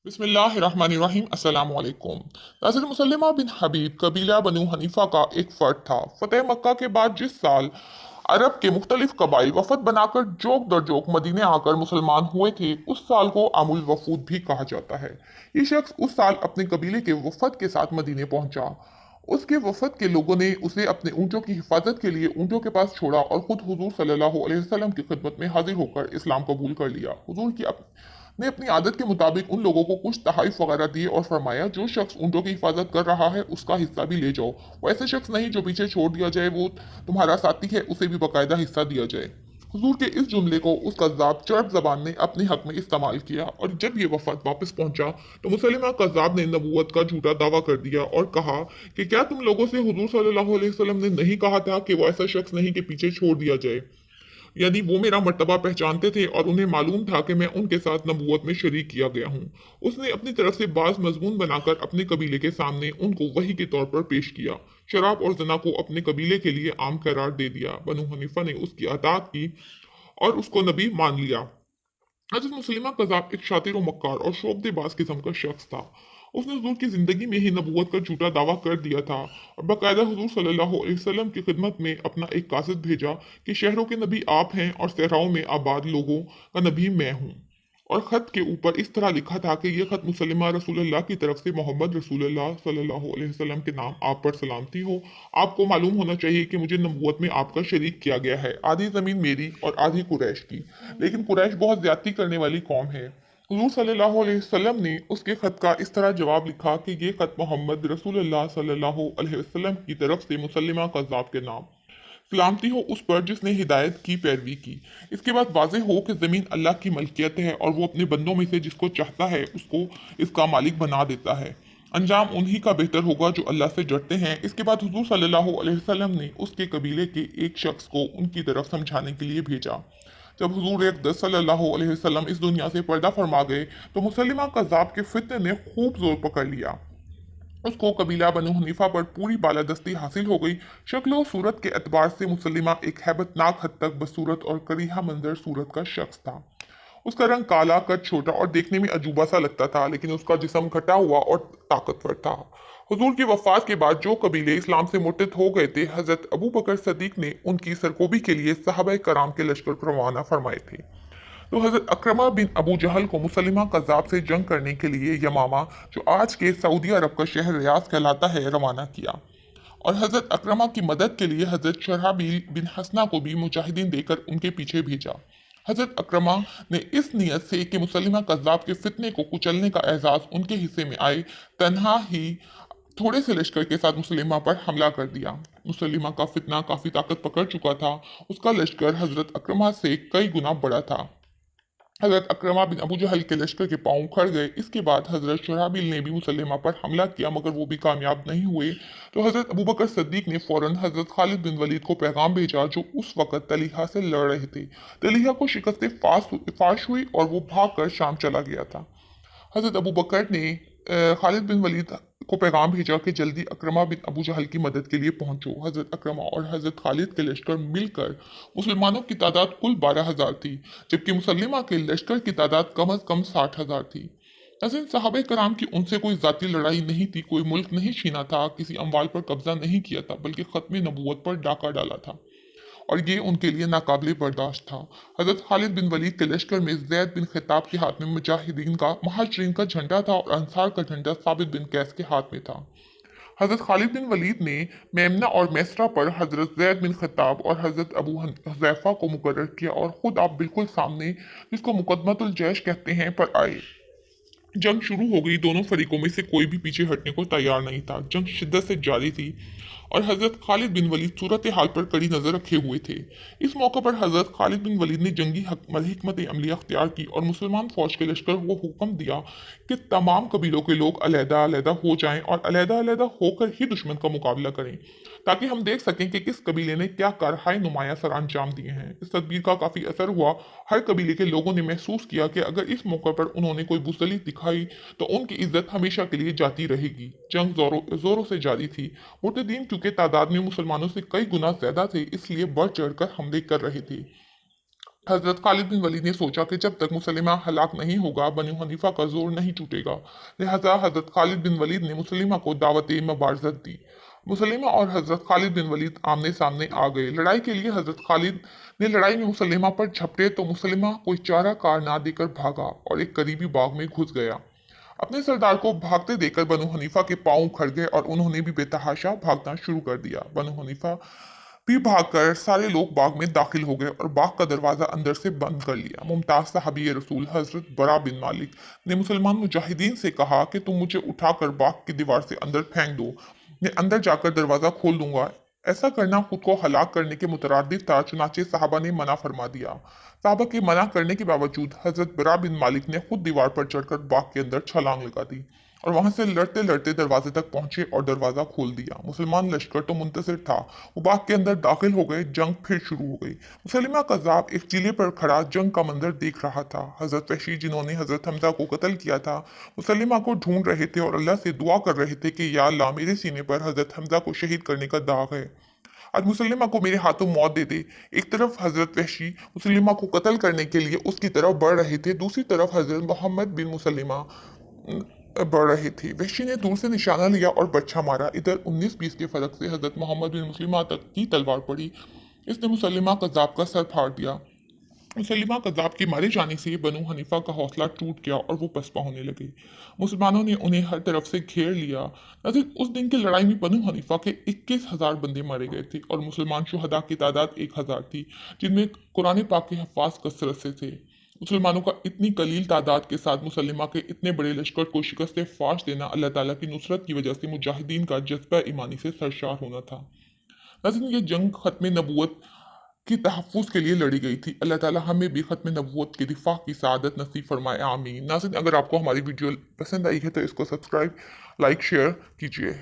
बिस्मिल्लाहिर्रहमानिर्रहीम अस्सलाम वालेकुम। नाज़रीन, मुसल्लमा बिन हबीब कबीला बनु हनीफा का एक फ़र्द था। फ़तेह मक्का के बाद जिस साल अरब के मुख्तलिफ कबाइल वफ़द बनाकर जोक दर जोक मदीने आकर मुसलमान हुए थे, उस साल को आमुल वफ़ूद भी कहा जाता है। ये शख्स उस साल अपने कबीले के वफ़द के साथ मदीने पहुंचा। उसके वफ़द के लोगों ने उसे अपने ऊँटों की हिफाजत के लिए ऊँटों के पास छोड़ा और ख़ुद हुज़ूर सल्लल्लाहु अलैहि वसल्लम की खिदमत में हाजिर होकर इस्लाम कबूल कर लिया। हुज़ूर की ने अपनी आदत के मुताबिक उन लोगों को कुछ तहाइफ वगैरह दिए और फरमाया, जो शख्स ऊँटों की हिफाजत कर रहा है उसका हिस्सा भी ले जाओ। वो ऐसे शख्स नहीं जो पीछे छोड़ दिया जाए, वो तुम्हारा साथी है, उसे भी बाकायदा हिस्सा दिया जाए। हुजूर के इस जुमले को उस कज़्ज़ाब चर्ब ज़बान ने अपने हक में इस्तेमाल किया और जब ये वफद वापस पहुंचा तो मुसलिमा कज़्ज़ाब ने नबूवत का झूठा दावा कर दिया और कहा कि क्या तुम लोगों से हुजूर सल्लल्लाहु अलैहि वसल्लम ने नहीं कहा था कि वो ऐसा शख्स नहीं कि पीछे छोड़ दिया जाए। यदि वो मेरा मर्तबा पहचानते थे और उन्हें मालूम था कि मैं उनके साथ नबूवत में शरीक किया गया हूँ। उसने अपनी तरफ से बाज़ मज़मून बनाकर अपने कबीले के सामने उनको वही के तौर पर पेश किया। शराब और जना को अपने कबीले के लिए आम करार दे दिया। बनु हनीफा ने उसकी अतात की और उसको नबी मान लिया। हज़रत मुसलिमा कज़ाब एक शातिर व मक्कार और शोबदेबाज किस्म का शख्स था। उसने हुजूर की ज़िंदगी में ही नबूवत का झूठा दावा कर दिया था और बाकायदा हुजूर सल्लल्लाहु अलैहि वसल्लम की खिदमत में अपना एक कासिद भेजा कि शहरों के नबी आप हैं और सहराओं में आबाद लोगों का नबी मैं हूँ। और ख़त के ऊपर इस तरह लिखा था कि यह ख़त मुसलिमा रसूलुल्लाह की तरफ से मोहम्मद रसूलुल्लाह सल्लल्लाहु अलैहि वसल्लम के नाम आप पर सलामती हो। आपको मालूम होना चाहिए कि मुझे नबूवत में आपका शरीक किया गया है। आधी ज़मीन मेरी और आधी कुरैश की, लेकिन कुरैश बहुत ज्यादती करने वाली कौम है। हुजूर सल्लल्लाहु अलैहि वसल्लम ने उसके खत का इस तरह जवाब लिखा कि ये खत मोहम्मद रसूलुल्लाह सल्लल्लाहु अलैहि वसल्लम की तरफ से मुसल्लिमा कज़्ज़ाब के नाम, सलामती हो उस पर जिसने हिदायत की पैरवी की। इसके बाद वाज़ेह हो कि ज़मीन अल्लाह की मलकियत है और वो अपने बंदों में से जिसको चाहता है उसको इसका मालिक बना देता है। अंजाम उन्हीं का बेहतर होगा जो अल्लाह से डरते हैं। इसके बाद हुजूर सल्लल्लाहु अलैहि वसल्लम ने उसके कबीले के एक शख्स को उनकी तरफ समझाने के लिए भेजा। जब हुजूर अक़दस सल्लल्लाहु अलैहि वसल्लम इस दुनिया से पर्दा फरमा गए तो मुसलिमा कज़्ज़ाब के फित्ने ने खूब जोर पकड़ लिया। उसको कबीला बनु हनीफा पर पूरी बालादस्ती हासिल हो गई। शक्ल और सूरत के एतबार से मुसलिमा एक हैबतनाक हद तक बदसूरत और करीहा मंजर सूरत का शख्स था। उसका रंग काला, कद छोटा और देखने में अजूबा सा लगता था, लेकिन उसका जिस्म घटा हुआ और ताकतवर था। हुजूर की वफात के बाद जो कबीले इस्लाम से मुर्तद हो गए थे, हजरत अबू बकर सदीक ने उनकी सरकोबी के लिए सहाबा कराम के लश्कर को रवाना फरमाए थे। तो हजरत अक्रमा बिन अबू जहल को मुसलिमा कज़्ज़ाब से जंग करने के लिए यमामा, जो आज के सऊदी अरब का शहर रियाज कहलाता है, रवाना किया। और हजरत अक्रमा की मदद के लिए हजरत शरहाबील बिन हसना को भी मुजाहिदीन देकर उनके पीछे भेजा। हजरत अक्रमा ने इस नीयत से कि मुसलिमा कज़्ज़ाब के फितने को कुचलने का एजाज उनके हिस्से में आए, तन्हा ही थोड़े से लश्कर के साथ मुसलिमा पर हमला कर दिया। मुसलिमा का फितना काफी ताकत पकड़ चुका था। उसका लश्कर हजरत अक्रमा से कई गुना बड़ा था। हजरत अक्रमा बिन अबू जहल के लश्कर के पांव उखड़ गए। इसके बाद हजरत शराबिल ने भी मुसलिमा पर हमला किया, मगर वो भी कामयाब नहीं हुए। तो हजरत अबू बकर सद्दीक ने फौरन हजरत खालिद बिन वलीद को पैगाम भेजा, जो उस वक़्त तलीहा से लड़ रहे थे। तलीहा को शिकस्त फाश हुई और वो भाग कर शाम चला गया था। हजरत अबू बकर ने खालिद बिन वलीद को पैगाम भेजा कि जल्दी अक्रमा बिन अबू जहल की मदद के लिए पहुंचो। हजरत अक्रमा और हजरत खालिद के लश्कर मिलकर मुसलमानों की तादाद कुल 12,000 थी, जबकि मुसलिमा के लश्कर की तादाद कम अज कम 60,000 थी। नज़ीर, साहबे कराम की उनसे कोई जाती लड़ाई नहीं थी, कोई मुल्क नहीं छीना था, किसी अमवाल पर कब्जा नहीं किया था, बल्कि खत्म नबूवत पर डाका डाला था और ये उनके लिए नाकाबिले बर्दाश्त था। हजरत खालिद बिन वलीद के लश्कर में जैद बिन खिताब के हाथ में मुजाहिदीन का महाजरीन का झंडा था और अंसार का झंडा साबित बिन कैस के हाथ में था। हजरत खालिद बिन वलीद ने मेमना और मैसरा पर हजरत जैद बिन खिताब और हजरत अबू हुज़ैफा को मुकर्रर किया और खुद आप बिल्कुल सामने, जिसको मुकदमतुल जैश कहते हैं, पर आए। जंग शुरू हो गई। दोनों फरीकों में से कोई भी पीछे हटने को तैयार नहीं था। जंग शिद्दत से जारी थी और हजरत खालिद बिन वलीद सूरत हाल पर कड़ी नजर रखे हुए थे। इस मौके पर हजरत खालिद बिन वलीद ने जंगी हिकमत अमली अख्तियार की और मुसलमान फौज के लश्कर को हुक्म दिया कि तमाम कबीलों के लोग अलहदा अलहदा हो जाएं और अलहदा अलहदा होकर ही दुश्मन का मुकाबला करें, ताकि हम देख सकें कि किस कबीले ने क्या कारहाय नुमाया सर अंजाम दिए हैं। इस तदबीर का काफी असर हुआ। हर कबीले के लोगों ने महसूस किया कि अगर इस मौके पर उन्होंने कोई बुसली दिखाई तो उनकी इज्जत हमेशा के लिए जाती रहेगी। जंग जोरों जोरों से जारी थी। मुर्तदीन चूंकि तादाद में मुसलमानों से कई गुना ज्यादा थे, इसलिए बढ़ चढ़ कर हमले कर रहे थे। हजरत खालिद बिन वलीद ने सोचा कि जब तक मुसलिमा हलाक नहीं होगा बनु हनीफा का जोर नहीं टूटेगा। लिहाजा हजरत खालिद बिन वलीद ने मुसलिमा को दावत मुबारजत दी। मुसलिमा और हजरत खालिद बिन वलीद आमने सामने आ गए। लड़ाई के लिए हजरत खालिद ने लड़ाई में मुसलिमा पर झपटे तो मुसलिमा कोई चारा कार ना देकर भागा और एक करीबी बाग में घुस गया। अपने सरदार को भागते देखकर बनु हनीफा के पांव उखड़ गए और उन्होंने भी बेतहाशा भागना शुरू कर दिया। बनु हनीफा भी भागकर सारे लोग बाग में दाखिल हो गए और बाग का दरवाजा अंदर से बंद कर लिया। मुमताज साहबी रसूल हजरत बरा बिन मालिक ने मुसलमान मुजाहिदीन से कहा कि तुम मुझे उठाकर बाग की दीवार से अंदर फेंक दो, मैं अंदर जाकर दरवाजा खोल दूंगा। ऐसा करना खुद को हलाक करने के मुतरादिफ था, चुनाचे साहबा ने मना फरमा दिया। साहबा के मना करने के बावजूद हजरत बरा बिन मालिक ने खुद दीवार पर चढ़कर बाग के अंदर छलांग लगा दी और वहां से लड़ते लड़ते दरवाजे तक पहुंचे और दरवाजा खोल दिया। मुसलमान लश्कर तो मुंतशिर था, वो बाग के अंदर दाखिल हो गए। जंग फिर शुरू हो गई। मुसलिमा कज़ाब एक टीले पर खड़ा जंग का मंजर देख रहा था। हजरत वहशी जिन्होंने हजरत हमजा को कत्ल किया था मुसलिमा को ढूंढ रहे थे और अल्लाह से दुआ कर रहे थे कि या अल्लाह मेरे सीने पर हजरत हमजा को शहीद करने का दाग है, आज मुसलिमा को मेरे हाथों मौत दे दे। एक तरफ हजरत वहशी मुसलिमा को कत्ल करने के लिए उसकी तरफ बढ़ रहे थे, दूसरी तरफ हजरत मोहम्मद बिन मुसलिमा बढ़ रहे थे। वहशी ने दूर से निशाना लिया और बच्चा मारा। इधर 19-20 के फर्क से हजरत मोहम्मद बिन मुसलिमा तक की तलवार पड़ी। इसने मुसलिमा कज़ाब का सर फाड़ दिया। मुसलिमा कज़ाब के मारे जाने से बनु हनीफा का हौसला टूट गया और वो पसपा होने लगे। मुसलमानों ने उन्हें हर तरफ से घेर लिया। नाज़रीन, उस दिन की लड़ाई में बनु हनीफा के 21,000 बंदे मारे गए थे और मुसलमान शुहदा की तादाद 1,000 थी, जिनमें कुरान पाक के हफ़ाज कसरत से थे। मुसलमानों का इतनी कलील तादाद के साथ मुसलिमा के इतने बड़े लश्कर को शिकस्त फाश देना अल्लाह ताला की नुसरत की वजह से मुजाहिदीन का जज्बा ईमानी से सरशार होना था। नाज़रीन, ये जंग ख़त्म नबूवत की तहफ़्फ़ुज़ के लिए लड़ी गई थी। अल्लाह ताला हमें भी ख़त्म नबूवत की दिफा की सआदत नसीब फरमाए, आमीन। नाज़रीन, अगर आपको हमारी वीडियो पसंद आई है तो इसको सब्सक्राइब, लाइक, शेयर कीजिए।